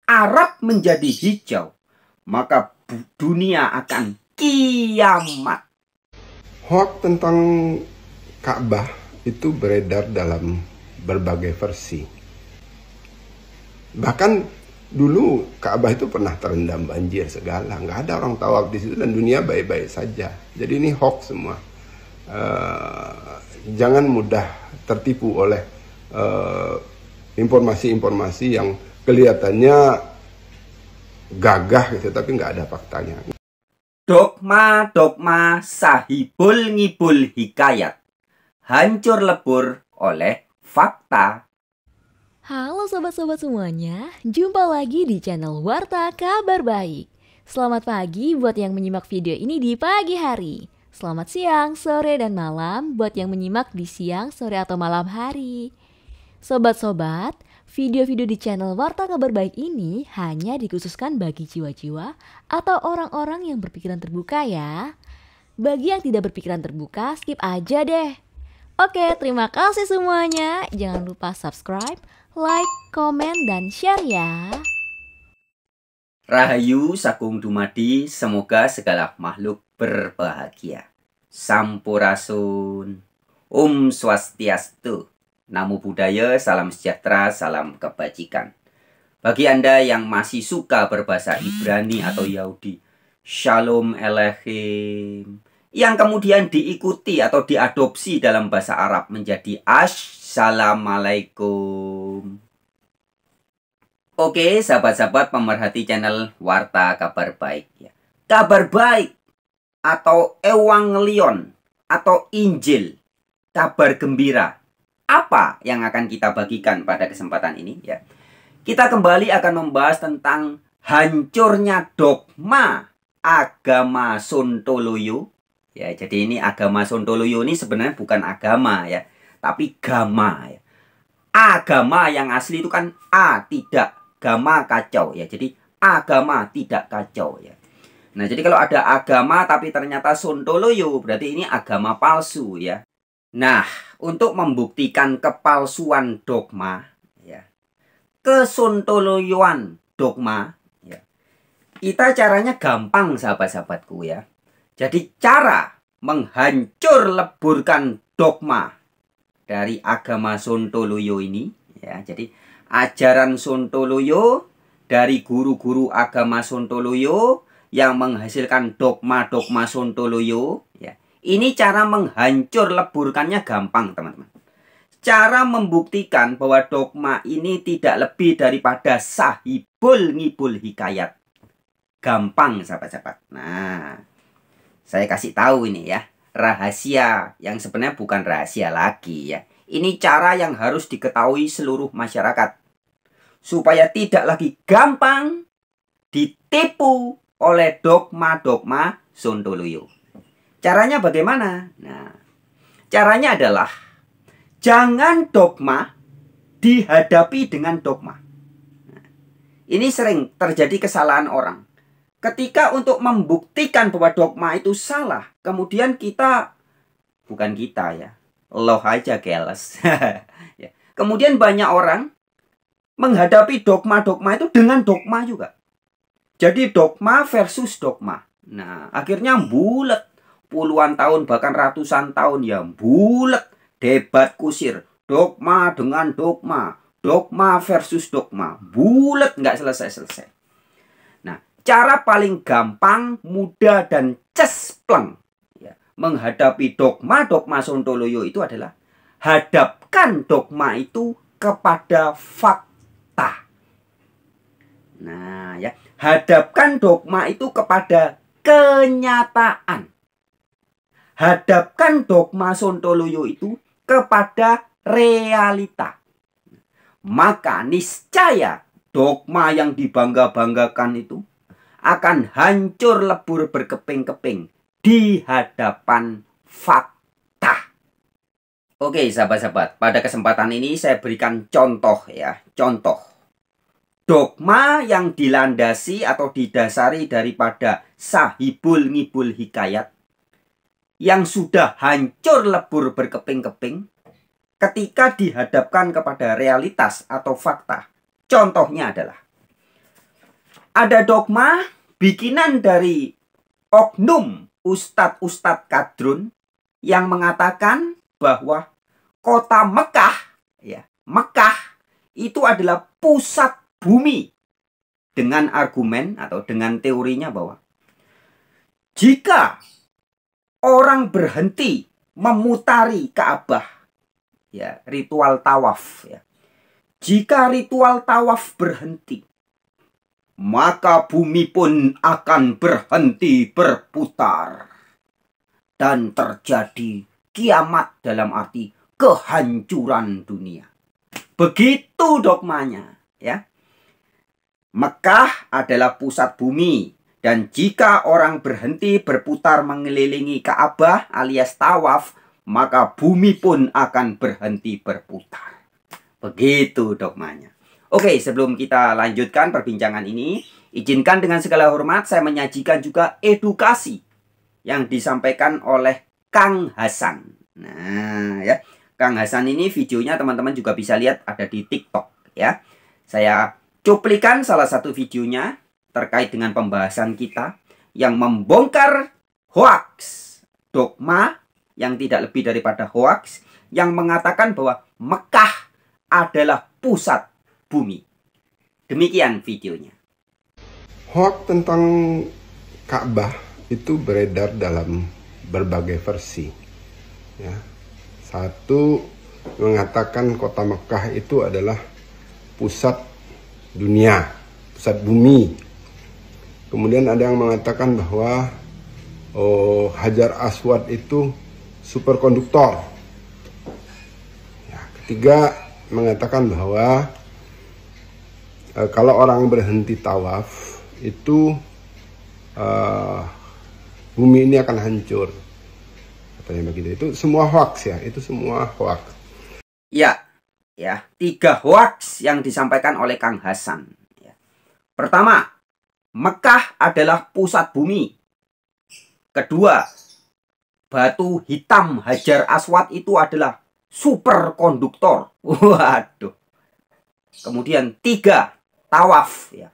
Arab menjadi hijau, maka dunia akan kiamat. Hoax tentang Ka'bah itu beredar dalam berbagai versi. Bahkan dulu Ka'bah itu pernah terendam banjir segala, nggak ada orang tawaf di situ dan dunia baik-baik saja. Jadi ini hoax semua. Jangan mudah tertipu oleh informasi-informasi yang kelihatannya gagah gitu, tapi nggak ada faktanya. Dogma-dogma sahibul ngibul hikayat hancur lebur oleh fakta. Halo sobat-sobat semuanya, jumpa lagi di channel Warta Kabar Baik. Selamat pagi buat yang menyimak video ini di pagi hari. Selamat siang, sore, dan malam buat yang menyimak di siang, sore, atau malam hari. Sobat-sobat, video-video di channel Warta Kabar Baik ini hanya dikhususkan bagi jiwa-jiwa atau orang-orang yang berpikiran terbuka ya. Bagi yang tidak berpikiran terbuka, skip aja deh. Oke, terima kasih semuanya. Jangan lupa subscribe, like, komen, dan share ya. Rahayu Sakung Dumadi, semoga segala makhluk berbahagia. Sampurasun. Swastiastu. Namo Buddhaya, salam sejahtera, salam kebajikan. Bagi Anda yang masih suka berbahasa Ibrani atau Yahudi, Shalom Aleichem. Yang kemudian diikuti atau diadopsi dalam bahasa Arab menjadi Assalamualaikum. Oke, sahabat-sahabat pemerhati channel Warta Kabar Baik ya. Kabar baik atau Ewangelion atau Injil, kabar gembira. Apa yang akan kita bagikan pada kesempatan ini ya? Kita kembali akan membahas tentang hancurnya dogma agama Sontoloyo. Ya, jadi ini agama Sontoloyo ini sebenarnya bukan agama ya, tapi gama ya. Agama yang asli itu kan tidak, gama kacau ya. Jadi agama tidak kacau ya. Nah, jadi kalau ada agama tapi ternyata Sontoloyo, berarti ini agama palsu ya. Nah, untuk membuktikan kepalsuan dogma ya, kesontoloyoan dogma ya, kita caranya gampang sahabat-sahabatku ya. Jadi cara menghancur leburkan dogma dari agama Sontoloyo ini ya. Jadi ajaran Sontoloyo dari guru-guru agama Sontoloyo yang menghasilkan dogma-dogma Sontoloyo ya. Ini cara menghancur leburkannya gampang teman-teman. Cara membuktikan bahwa dogma ini tidak lebih daripada sahibul ngibul hikayat. Gampang sahabat-sahabat. Nah, saya kasih tahu ini ya, rahasia yang sebenarnya bukan rahasia lagi ya. Ini cara yang harus diketahui seluruh masyarakat. Supaya tidak lagi gampang ditipu oleh dogma-dogma Sontoloyo. Caranya bagaimana? Nah, caranya adalah jangan dogma dihadapi dengan dogma. Nah, ini sering terjadi kesalahan orang. Ketika untuk membuktikan bahwa dogma itu salah, kemudian bukan kita ya, Allah aja keles. Ya. Kemudian banyak orang menghadapi dogma-dogma itu dengan dogma juga. Jadi dogma versus dogma. Nah, akhirnya bulet. Puluhan tahun bahkan ratusan tahun ya bulet. Debat kusir. Dogma dengan dogma. Dogma versus dogma. Bulet nggak selesai-selesai. Nah, cara paling gampang, mudah, dan cespleng ya, menghadapi dogma-dogma Sontoloyo itu adalah hadapkan dogma itu kepada fakta. Nah ya, hadapkan dogma itu kepada kenyataan. Hadapkan dogma Sontoloyo itu kepada realita. Maka niscaya dogma yang dibangga-banggakan itu akan hancur lebur berkeping-keping di hadapan fakta. Oke sahabat-sahabat, pada kesempatan ini saya berikan contoh ya. Contoh dogma yang dilandasi atau didasari daripada sahibul ngibul hikayat yang sudah hancur lebur berkeping-keping ketika dihadapkan kepada realitas atau fakta. Contohnya adalah Ada dogma bikinan dari oknum ustadz-ustadz kadrun yang mengatakan bahwa kota Mekah, ya, Mekah itu adalah pusat bumi, dengan argumen atau dengan teorinya bahwa jika orang berhenti memutari Ka'bah, ya, ritual tawaf, ya, jika ritual tawaf berhenti, maka bumi pun akan berhenti berputar dan terjadi kiamat, dalam arti kehancuran dunia. Begitu dogmanya, ya. Mekah adalah pusat bumi, dan jika orang berhenti berputar mengelilingi Ka'bah alias tawaf, maka bumi pun akan berhenti berputar. Begitu dogmanya. Oke, sebelum kita lanjutkan perbincangan ini, izinkan dengan segala hormat saya menyajikan juga edukasi yang disampaikan oleh Kang Hasan. Nah, ya, Kang Hasan ini videonya teman-teman juga bisa lihat ada di TikTok, ya. Saya cuplikan salah satu videonya terkait dengan pembahasan kita yang membongkar hoaks, dogma yang tidak lebih daripada hoaks, yang mengatakan bahwa Mekah adalah pusat bumi. Demikian videonya. Hoaks tentang Ka'bah itu beredar dalam berbagai versi. Ya. Satu mengatakan kota Mekah itu adalah pusat dunia, pusat bumi. Kemudian ada yang mengatakan bahwa Hajar Aswad itu superkonduktor. Ya, ketiga mengatakan bahwa kalau orang berhenti tawaf itu bumi ini akan hancur. Katanya begitu. Itu semua hoax, ya. Itu semua hoax. Ya, ya, 3 hoax yang disampaikan oleh Kang Hasan. Ya. Pertama, Mekah adalah pusat bumi. Kedua, batu hitam Hajar Aswad itu adalah superkonduktor. Waduh. Kemudian 3, tawaf. Ya.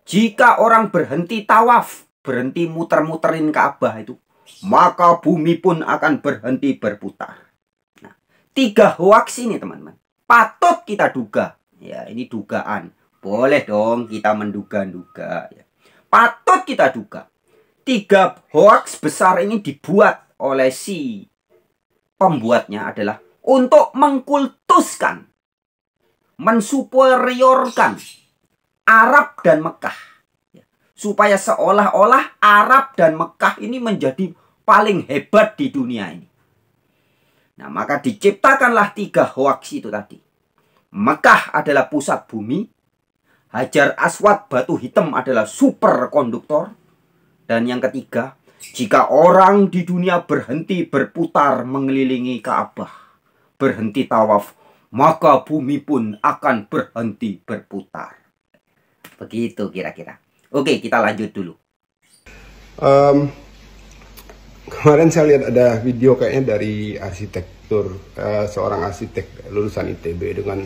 Jika orang berhenti tawaf, berhenti muter-muterin Ka'bah itu, maka bumi pun akan berhenti berputar. Nah, 3 hoax ini teman-teman patut kita duga. Ya, ini dugaan. Boleh dong kita menduga-duga. Ya. Patut kita duga. 3 hoax besar ini dibuat oleh si pembuatnya adalah untuk mengkultuskan, mensuperiorkan Arab dan Mekah. Ya. Supaya seolah-olah Arab dan Mekah ini menjadi paling hebat di dunia ini. Nah, maka diciptakanlah 3 hoax itu tadi. Mekah adalah pusat bumi, Hajar Aswad batu hitam adalah superkonduktor, dan yang ketiga, jika orang di dunia berhenti berputar mengelilingi Ka'bah, berhenti tawaf, maka bumi pun akan berhenti berputar. Begitu kira-kira. Oke, kita lanjut dulu. Kemarin saya lihat ada video kayaknya dari arsitektur, seorang arsitek lulusan ITB dengan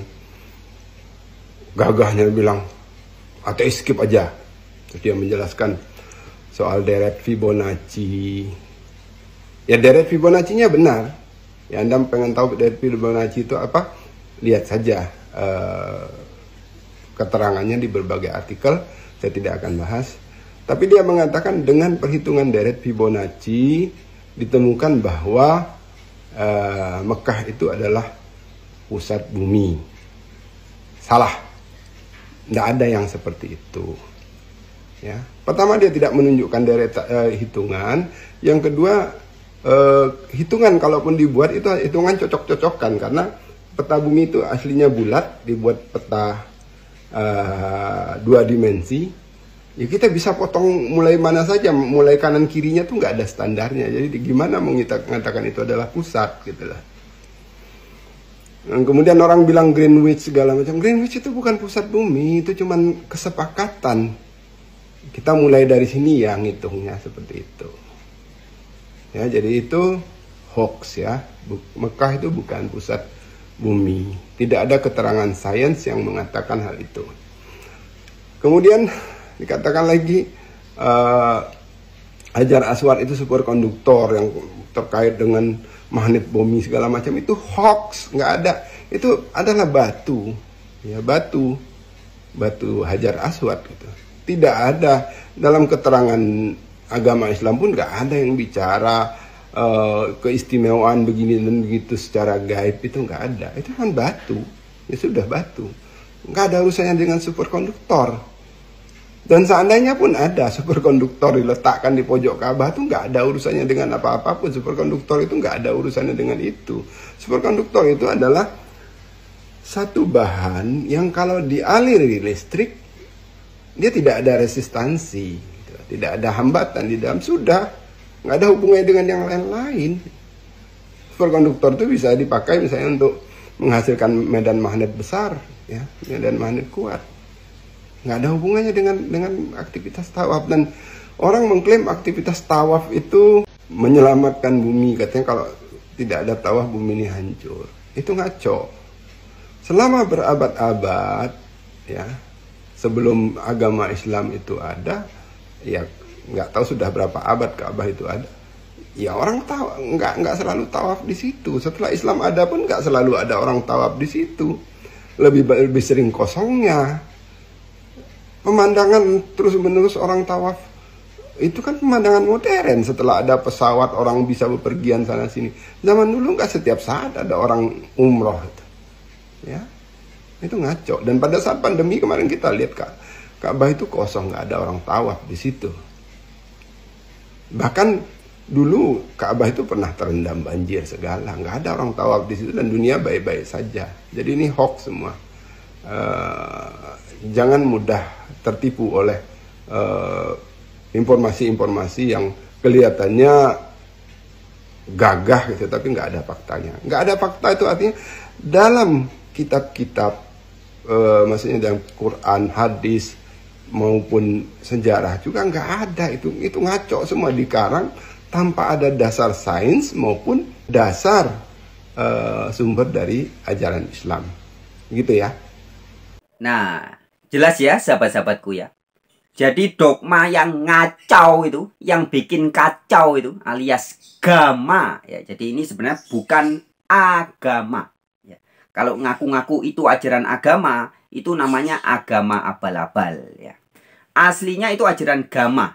gagahnya bilang ateis skip aja. Terus dia menjelaskan soal deret Fibonacci. Ya, deret Fibonacci-nya benar. Ya, Anda pengen tahu deret Fibonacci itu apa? Lihat saja keterangannya di berbagai artikel. Saya tidak akan bahas. Tapi dia mengatakan dengan perhitungan deret Fibonacci ditemukan bahwa Mekah itu adalah pusat bumi. Salah. Tidak ada yang seperti itu. Ya. Pertama, dia tidak menunjukkan deret hitungan. Yang kedua, hitungan kalaupun dibuat itu hitungan cocok-cocokan, karena peta bumi itu aslinya bulat, dibuat peta 2 dimensi. Ya, kita bisa potong mulai mana saja, mulai kanan kirinya tuh nggak ada standarnya. Jadi gimana mau kita mengatakan itu adalah pusat gitu lah. Dan kemudian orang bilang Greenwich segala macam. Greenwich itu bukan pusat bumi, itu cuman kesepakatan. Kita mulai dari sini ya ngitungnya seperti itu. Ya, jadi itu hoax ya. Mekah itu bukan pusat bumi. Tidak ada keterangan sains yang mengatakan hal itu. Kemudian Dikatakan lagi Hajar Aswad itu superkonduktor yang terkait dengan magnet bumi segala macam, itu hoax, nggak ada. Itu adalah batu, ya batu Hajar Aswad gitu. Tidak ada dalam keterangan agama Islam pun nggak ada yang bicara keistimewaan begini dan begitu secara gaib, itu nggak ada. Itu kan batu, ya sudah batu, nggak ada urusannya dengan superkonduktor. Dan seandainya pun ada superkonduktor diletakkan di pojok Ka'bah, itu nggak ada urusannya dengan apa-apa pun. Superkonduktor itu nggak ada urusannya dengan itu. Superkonduktor itu adalah satu bahan yang kalau dialiri listrik, dia tidak ada resistansi, gitu. Tidak ada hambatan di dalam, sudah nggak ada hubungannya dengan yang lain-lain. Superkonduktor itu bisa dipakai misalnya untuk menghasilkan medan magnet besar, ya, medan magnet kuat. Nggak ada hubungannya dengan aktivitas tawaf. Dan orang mengklaim aktivitas tawaf itu menyelamatkan bumi, katanya kalau tidak ada tawaf bumi ini hancur. Itu ngaco. Selama berabad-abad, ya, sebelum agama Islam itu ada, ya nggak tahu sudah berapa abad Ka'bah itu ada, ya orang tahu nggak selalu tawaf di situ. Setelah Islam ada pun nggak selalu ada orang tawaf di situ, lebih sering kosongnya. Pemandangan terus-menerus orang tawaf itu kan pemandangan modern. Setelah ada pesawat, orang bisa bepergian sana sini. Zaman dulu nggak setiap saat ada orang umroh, ya, itu ngaco. Dan pada saat pandemi kemarin kita lihat Ka'bah itu kosong, nggak ada orang tawaf di situ. Bahkan dulu Ka'bah itu pernah terendam banjir segala, nggak ada orang tawaf di situ dan dunia baik-baik saja. Jadi ini hoax semua. Jangan mudah tertipu oleh informasi-informasi yang kelihatannya gagah gitu, tapi nggak ada faktanya. Nggak ada fakta itu artinya dalam kitab-kitab, maksudnya dalam Quran, hadis maupun sejarah juga nggak ada. Itu ngaco semua, dikarang tanpa ada dasar sains maupun dasar sumber dari ajaran Islam, gitu ya. Nah, jelas ya sahabat-sahabatku ya. Jadi dogma yang ngacau itu, yang bikin kacau itu alias gama ya. Jadi ini sebenarnya bukan agama ya. Kalau ngaku-ngaku itu ajaran agama, itu namanya agama abal-abal ya. Aslinya itu ajaran gama.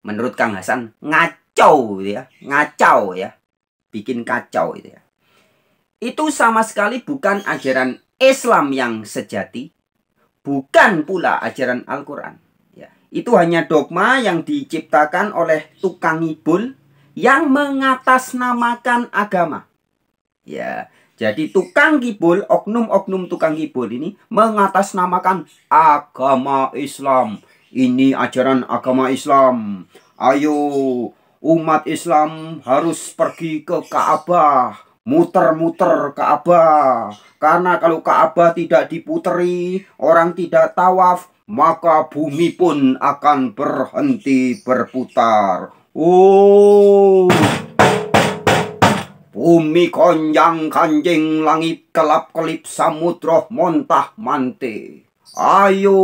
Menurut Kang Hasan ngacau ya, ngacau ya. Bikin kacau itu ya. Itu sama sekali bukan ajaran Islam yang sejati, bukan pula ajaran Al-Quran. Ya, itu hanya dogma yang diciptakan oleh tukang ngibul yang mengatasnamakan agama. Ya, jadi tukang ngibul, oknum-oknum tukang ngibul ini mengatasnamakan agama Islam. Ini ajaran agama Islam. Ayo, umat Islam harus pergi ke Ka'bah. Muter-muter Ka'bah. Karena kalau Ka'bah tidak diputeri, orang tidak tawaf, maka bumi pun akan berhenti berputar. Oh, bumi konjang kanjing, langit kelap-kelip, samudra montah mante. Ayo,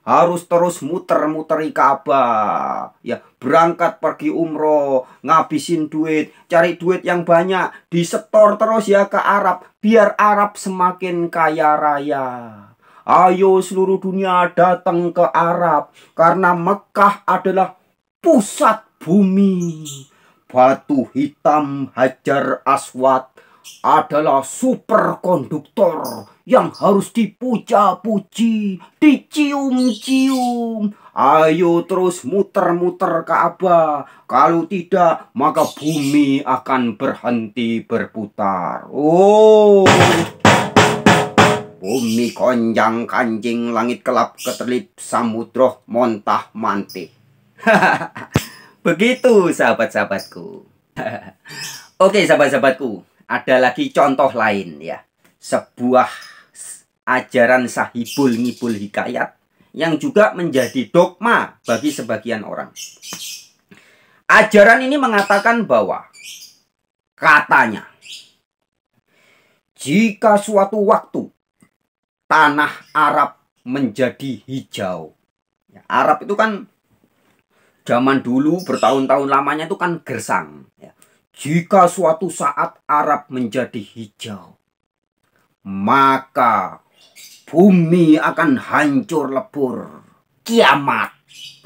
harus terus muter-muteri Ka'bah. Ya, berangkat pergi umroh, ngabisin duit, cari duit yang banyak, disetor terus ya ke Arab, biar Arab semakin kaya raya. Ayo seluruh dunia datang ke Arab, karena Mekah adalah pusat bumi. Batu hitam Hajar Aswad adalah superkonduktor yang harus dipuja-puji, dicium-cium. Ayo terus muter-muter Ka'bah. Kalau tidak, maka bumi akan berhenti berputar. Oh, bumi konjang kanjing, langit kelap ketelip, samudra montah mantik. Begitu sahabat-sahabatku. Oke sahabat-sahabatku, ada lagi contoh lain ya. Sebuah ajaran sahibul ngibul hikayat yang juga menjadi dogma bagi sebagian orang. Ajaran ini mengatakan bahwa katanya, jika suatu waktu tanah Arab menjadi hijau, Arab itu kan zaman dulu bertahun-tahun lamanya itu kan gersang. Jika suatu saat Arab menjadi hijau, maka bumi akan hancur lebur. Kiamat.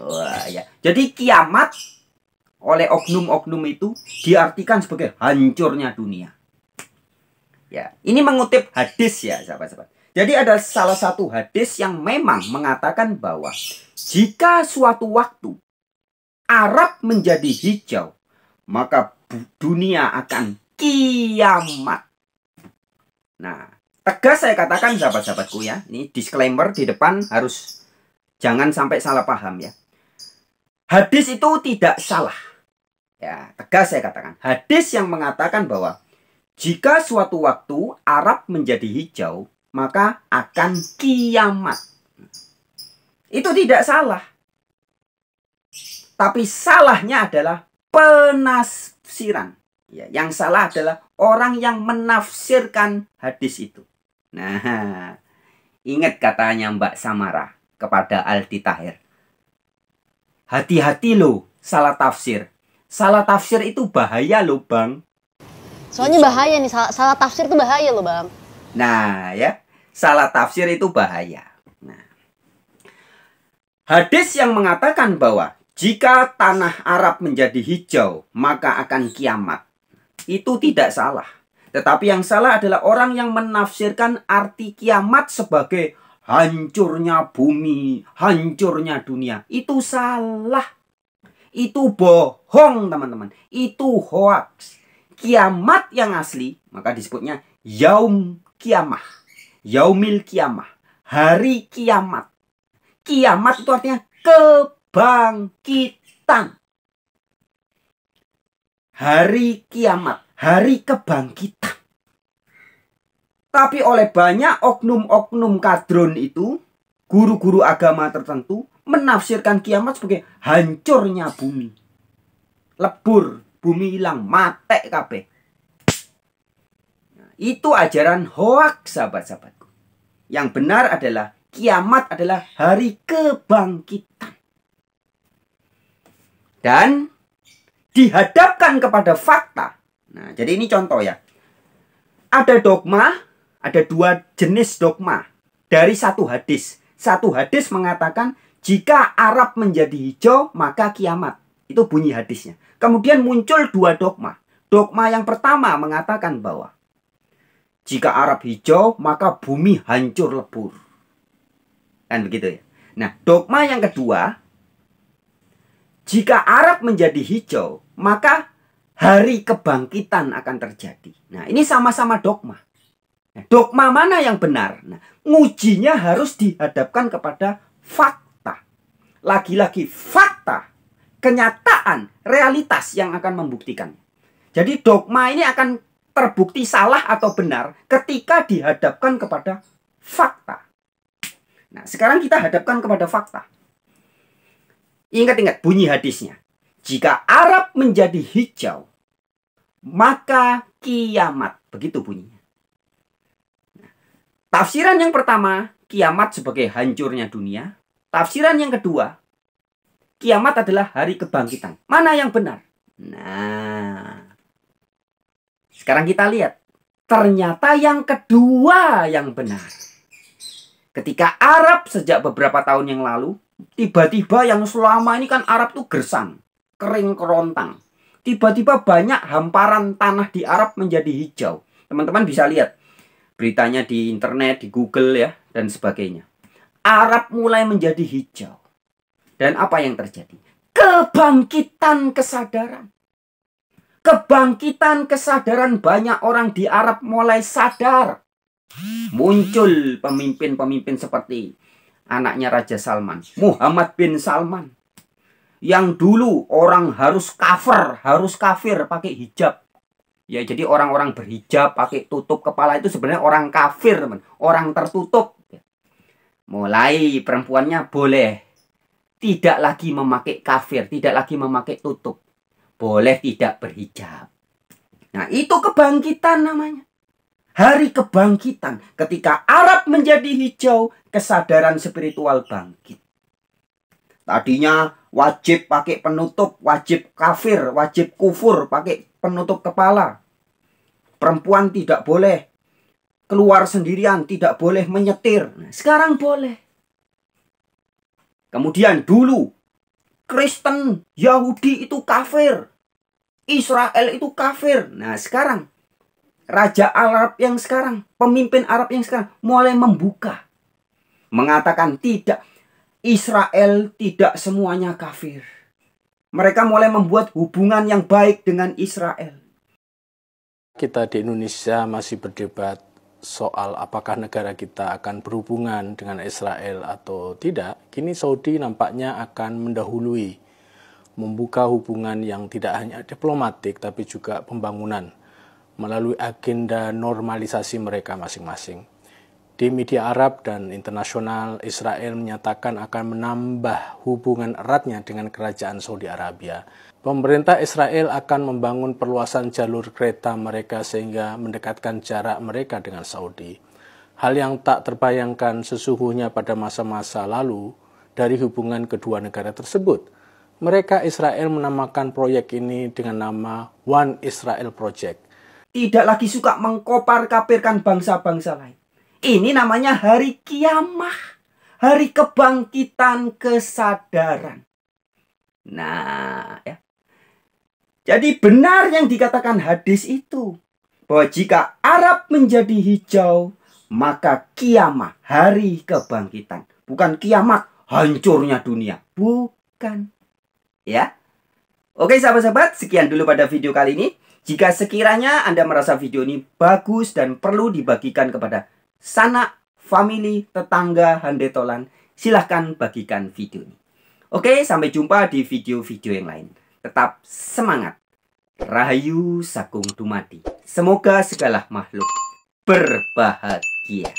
Wah, ya. Jadi kiamat oleh oknum-oknum itu diartikan sebagai hancurnya dunia. Ya, ini mengutip hadis ya, sahabat-sahabat. Jadi ada salah satu hadis yang memang mengatakan bahwa jika suatu waktu Arab menjadi hijau, maka dunia akan kiamat. Nah, tegas saya katakan sahabat-sahabatku ya. Ini disclaimer di depan, harus jangan sampai salah paham ya. Hadis itu tidak salah. Ya, tegas saya katakan. Hadis yang mengatakan bahwa jika suatu waktu Arab menjadi hijau, maka akan kiamat. Itu tidak salah. Tapi salahnya adalah penafsiran. Ya, yang salah adalah orang yang menafsirkan hadis itu. Nah, ingat katanya Mbak Samara kepada Aldi Tahir. Hati-hati loh salah tafsir. Salah tafsir itu bahaya loh Bang. Soalnya bahaya nih, salah tafsir itu bahaya loh Bang. Nah ya, salah tafsir itu bahaya. Nah, hadis yang mengatakan bahwa jika tanah Arab menjadi hijau, maka akan kiamat. Itu tidak salah. Tetapi yang salah adalah orang yang menafsirkan arti kiamat sebagai hancurnya bumi, hancurnya dunia. Itu salah. Itu bohong teman-teman. Itu hoax. Kiamat yang asli, maka disebutnya yaum kiamah. Yaumil kiamah. Hari kiamat. Kiamat itu artinya kebangkitan. Hari kiamat, hari kebangkitan. Tapi oleh banyak oknum-oknum kadrun itu, guru-guru agama tertentu menafsirkan kiamat sebagai hancurnya bumi. Lebur, bumi hilang, mate kabeh. Nah, itu ajaran hoaks sahabat-sahabatku. Yang benar adalah kiamat adalah hari kebangkitan. Dan dihadapkan kepada fakta. Nah, jadi ini contoh ya. Ada dogma, ada dua jenis dogma dari satu hadis. Satu hadis mengatakan jika Arab menjadi hijau maka kiamat. Itu bunyi hadisnya. Kemudian muncul dua dogma. Dogma yang pertama mengatakan bahwa jika Arab hijau maka bumi hancur lebur. Kan begitu ya. Nah, dogma yang kedua, jika Arab menjadi hijau, maka hari kebangkitan akan terjadi. Nah, ini sama-sama dogma. Nah, dogma mana yang benar? Nah, ngujinya harus dihadapkan kepada fakta. Lagi-lagi fakta, kenyataan, realitas yang akan membuktikan. Jadi dogma ini akan terbukti salah atau benar ketika dihadapkan kepada fakta. Nah, sekarang kita hadapkan kepada fakta. Ingat-ingat bunyi hadisnya. Jika Arab menjadi hijau, maka kiamat. Begitu bunyinya. Nah, tafsiran yang pertama, kiamat sebagai hancurnya dunia. Tafsiran yang kedua, kiamat adalah hari kebangkitan. Mana yang benar? Nah, sekarang kita lihat. Ternyata yang kedua yang benar. Ketika Arab sejak beberapa tahun yang lalu, tiba-tiba yang selama ini kan Arab tuh gersang, kering kerontang. Tiba-tiba banyak hamparan tanah di Arab menjadi hijau. Teman-teman bisa lihat beritanya di internet, di Google ya, dan sebagainya. Arab mulai menjadi hijau. Dan apa yang terjadi? Kebangkitan kesadaran. Kebangkitan kesadaran, banyak orang di Arab mulai sadar. Muncul pemimpin-pemimpin seperti anaknya Raja Salman, Muhammad bin Salman. Yang dulu orang harus kafir pakai hijab. Ya, jadi orang-orang berhijab pakai tutup kepala itu sebenarnya orang kafir, teman. Orang tertutup. Mulai perempuannya boleh tidak lagi memakai kafir, tidak lagi memakai tutup. Boleh tidak berhijab. Nah, itu kebangkitan namanya. Hari kebangkitan. Ketika Arab menjadi hijau, kesadaran spiritual bangkit. Tadinya wajib pakai penutup, wajib kafir, wajib kufur, pakai penutup kepala. Perempuan tidak boleh keluar sendirian, tidak boleh menyetir. Nah, sekarang boleh. Kemudian dulu Kristen, Yahudi itu kafir. Israel itu kafir. Nah, sekarang Raja Arab yang sekarang, pemimpin Arab yang sekarang mulai membuka. Mengatakan tidak, Israel tidak semuanya kafir. Mereka mulai membuat hubungan yang baik dengan Israel. Kita di Indonesia masih berdebat soal apakah negara kita akan berhubungan dengan Israel atau tidak. Kini Saudi nampaknya akan mendahului, membuka hubungan yang tidak hanya diplomatik tapi juga pembangunan melalui agenda normalisasi mereka masing-masing. Di media Arab dan internasional, Israel menyatakan akan menambah hubungan eratnya dengan kerajaan Saudi Arabia. Pemerintah Israel akan membangun perluasan jalur kereta mereka sehingga mendekatkan jarak mereka dengan Saudi. Hal yang tak terbayangkan sesungguhnya pada masa-masa lalu dari hubungan kedua negara tersebut. Mereka Israel menamakan proyek ini dengan nama One Israel Project. Tidak lagi suka mengkopar-kapirkan bangsa-bangsa lain. Ini namanya hari kiamah, hari kebangkitan kesadaran. Nah, ya. Jadi benar yang dikatakan hadis itu, bahwa jika Arab menjadi hijau, maka kiamah, hari kebangkitan. Bukan kiamat, hancurnya dunia. Bukan. Ya. Oke sahabat-sahabat, sekian dulu pada video kali ini. Jika sekiranya Anda merasa video ini bagus dan perlu dibagikan kepada sanak, family, tetangga, handetolan, silahkan bagikan video ini. Oke, sampai jumpa di video-video yang lain. Tetap semangat. Rahayu Sakung Dumadi. Semoga segala makhluk berbahagia.